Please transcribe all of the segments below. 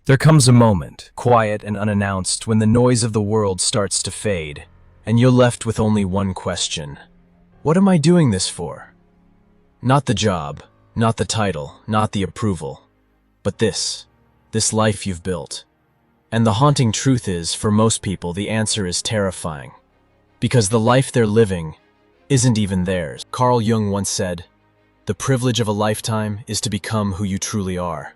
There comes a moment, quiet and unannounced, when the noise of the world starts to fade, and you're left with only one question. What am I doing this for? Not the job, not the title, not the approval, but this life you've built. And the haunting truth is, for most people, the answer is terrifying. Because the life they're living isn't even theirs. Carl Jung once said, "The privilege of a lifetime is to become who you truly are."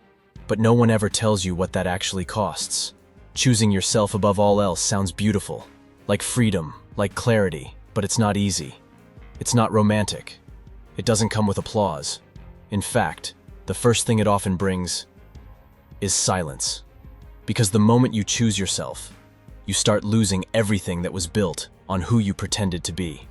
But no one ever tells you what that actually costs. Choosing yourself above all else sounds beautiful, like freedom, like clarity, but it's not easy. It's not romantic. It doesn't come with applause. In fact, the first thing it often brings is silence. Because the moment you choose yourself, you start losing everything that was built on who you pretended to be.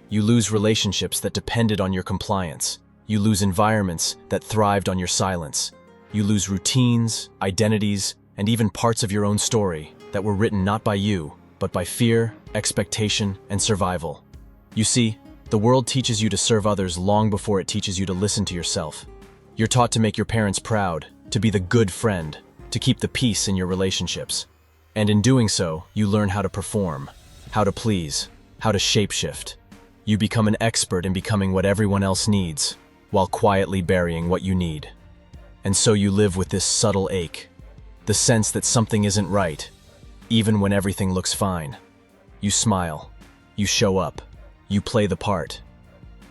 You lose relationships that depended on your compliance. You lose environments that thrived on your silence. You lose routines, identities, and even parts of your own story that were written not by you, but by fear, expectation, and survival. You see, the world teaches you to serve others long before it teaches you to listen to yourself. You're taught to make your parents proud, to be the good friend, to keep the peace in your relationships. And in doing so, you learn how to perform, how to please, how to shapeshift. You become an expert in becoming what everyone else needs, while quietly burying what you need. And so you live with this subtle ache, the sense that something isn't right, even when everything looks fine. You smile, you show up, you play the part.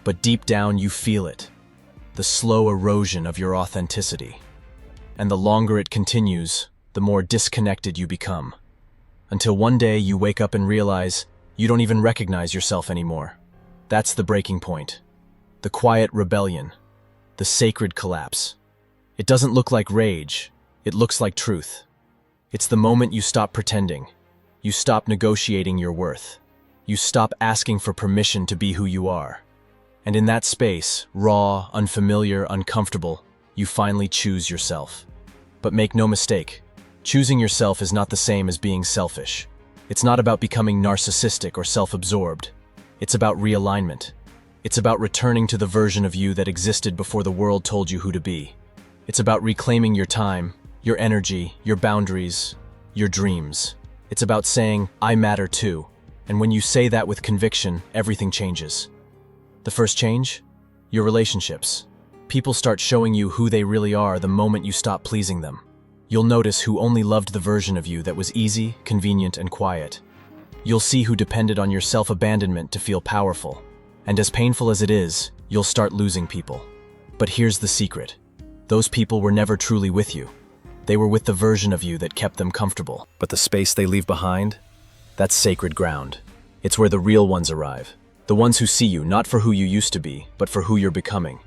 But deep down you feel it, the slow erosion of your authenticity. And the longer it continues, the more disconnected you become. Until one day you wake up and realize you don't even recognize yourself anymore. That's the breaking point. The quiet rebellion, the sacred collapse. It doesn't look like rage, it looks like truth. It's the moment you stop pretending. You stop negotiating your worth. You stop asking for permission to be who you are. And in that space, raw, unfamiliar, uncomfortable, you finally choose yourself. But make no mistake, choosing yourself is not the same as being selfish. It's not about becoming narcissistic or self-absorbed. It's about realignment. It's about returning to the version of you that existed before the world told you who to be. It's about reclaiming your time, your energy, your boundaries, your dreams. It's about saying, "I matter too." And when you say that with conviction, everything changes. The first change? Your relationships. People start showing you who they really are the moment you stop pleasing them. You'll notice who only loved the version of you that was easy, convenient, and quiet. You'll see who depended on your self-abandonment to feel powerful. And as painful as it is, you'll start losing people. But here's the secret. Those people were never truly with you. They were with the version of you that kept them comfortable. But the space they leave behind? That's sacred ground. It's where the real ones arrive. The ones who see you not for who you used to be, but for who you're becoming.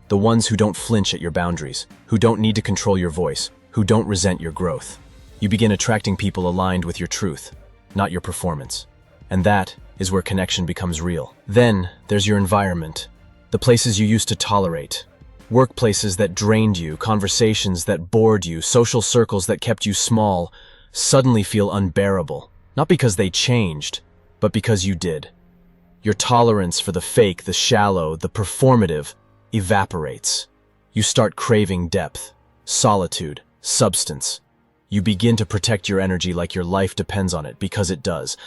The ones who don't flinch at your boundaries, who don't need to control your voice, who don't resent your growth. You begin attracting people aligned with your truth, not your performance. And that is where connection becomes real. Then there's your environment, the places you used to tolerate. Workplaces that drained you, conversations that bored you, social circles that kept you small, suddenly feel unbearable. Not because they changed, but because you did. Your tolerance for the fake, the shallow, the performative evaporates. You start craving depth, solitude, substance. You begin to protect your energy like your life depends on it, because it does.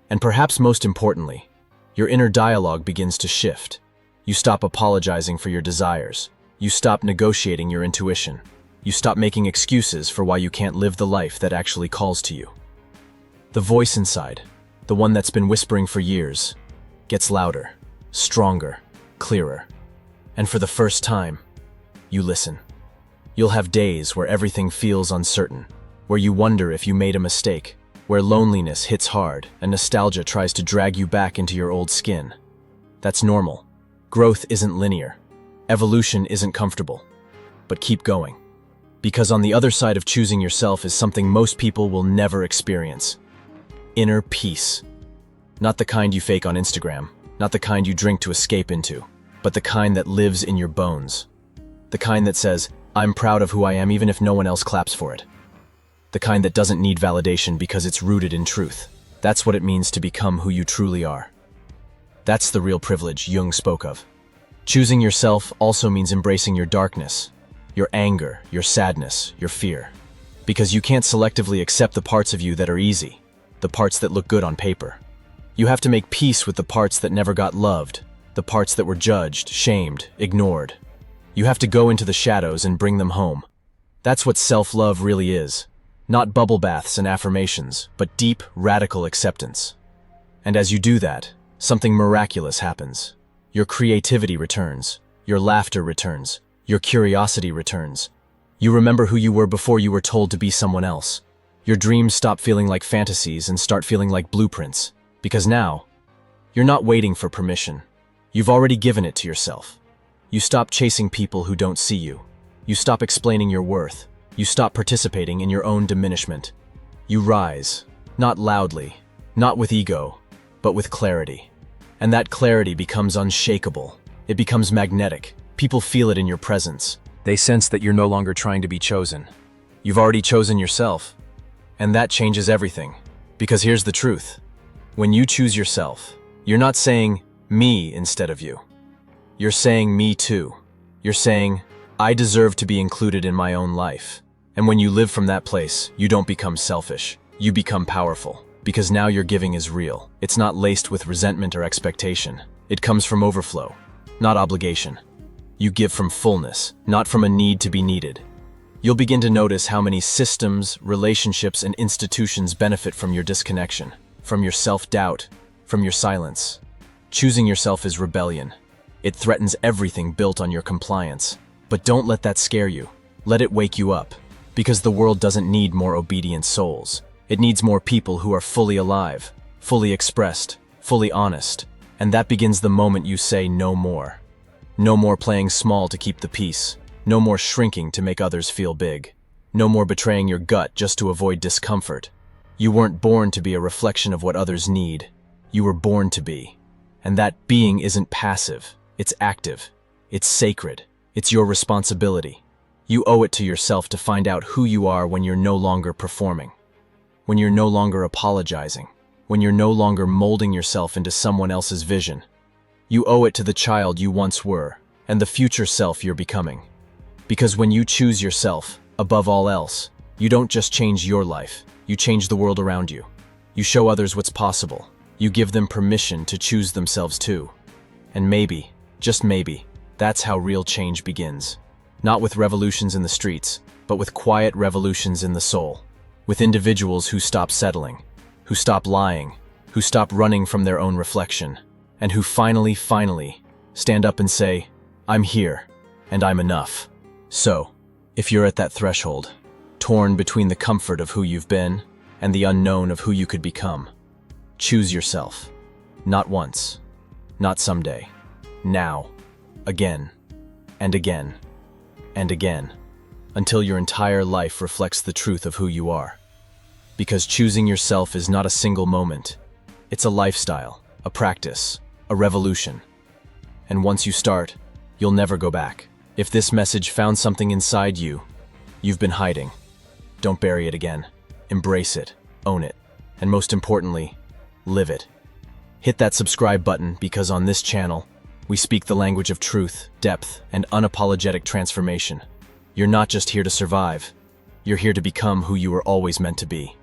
And perhaps most importantly, your inner dialogue begins to shift. You stop apologizing for your desires. You stop negotiating your intuition. You stop making excuses for why you can't live the life that actually calls to you. The voice inside, the one that's been whispering for years, gets louder, stronger, clearer. And for the first time, you listen. You'll have days where everything feels uncertain, where you wonder if you made a mistake, where loneliness hits hard and nostalgia tries to drag you back into your old skin. That's normal. Growth isn't linear. Evolution isn't comfortable. But keep going. Because on the other side of choosing yourself is something most people will never experience. Inner peace. Not the kind you fake on Instagram, not the kind you drink to escape into, but the kind that lives in your bones. The kind that says, "I'm proud of who I am even if no one else claps for it." The kind that doesn't need validation because it's rooted in truth. That's what it means to become who you truly are. That's the real privilege Jung spoke of. Choosing yourself also means embracing your darkness, your anger, your sadness, your fear. Because you can't selectively accept the parts of you that are easy, the parts that look good on paper. You have to make peace with the parts that never got loved, the parts that were judged, shamed, ignored. You have to go into the shadows and bring them home. That's what self-love really is. Not bubble baths and affirmations, but deep, radical acceptance. And as you do that, something miraculous happens. Your creativity returns, your laughter returns, your curiosity returns. You remember who you were before you were told to be someone else. Your dreams stop feeling like fantasies and start feeling like blueprints. Because now, you're not waiting for permission. You've already given it to yourself. You stop chasing people who don't see you. You stop explaining your worth. You stop participating in your own diminishment. You rise, not loudly, not with ego, but with clarity. And that clarity becomes unshakable. It becomes magnetic. People feel it in your presence. They sense that you're no longer trying to be chosen. You've already chosen yourself. And that changes everything. Because here's the truth. When you choose yourself, you're not saying me instead of you. You're saying me too. You're saying, I deserve to be included in my own life. And when you live from that place, you don't become selfish. You become powerful. Because now your giving is real. It's not laced with resentment or expectation. It comes from overflow, not obligation. You give from fullness, not from a need to be needed. You'll begin to notice how many systems, relationships, and institutions benefit from your disconnection, from your self-doubt, from your silence. Choosing yourself is rebellion. It threatens everything built on your compliance. But don't let that scare you. Let it wake you up. Because the world doesn't need more obedient souls. It needs more people who are fully alive, fully expressed, fully honest. And that begins the moment you say no more. No more playing small to keep the peace. No more shrinking to make others feel big. No more betraying your gut just to avoid discomfort. You weren't born to be a reflection of what others need. You were born to be. And that being isn't passive. It's active. It's sacred. It's your responsibility. You owe it to yourself to find out who you are when you're no longer performing. When you're no longer apologizing. When you're no longer molding yourself into someone else's vision. You owe it to the child you once were, and the future self you're becoming. Because when you choose yourself, above all else, you don't just change your life, you change the world around you. You show others what's possible. You give them permission to choose themselves too. And maybe, just maybe, that's how real change begins. Not with revolutions in the streets, but with quiet revolutions in the soul. With individuals who stop settling, who stop lying, who stop running from their own reflection. And who finally stand up and say, I'm here, and I'm enough. So, if you're at that threshold, torn between the comfort of who you've been and the unknown of who you could become, choose yourself. Not once, not someday. Now, again, and again, and again, until your entire life reflects the truth of who you are. Because choosing yourself is not a single moment. It's a lifestyle, a practice, a revolution. And once you start, you'll never go back. If this message found something inside you, you've been hiding. Don't bury it again. Embrace it, own it, and most importantly, live it. Hit that subscribe button because on this channel, we speak the language of truth, depth, and unapologetic transformation. You're not just here to survive. You're here to become who you were always meant to be.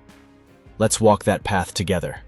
Let's walk that path together.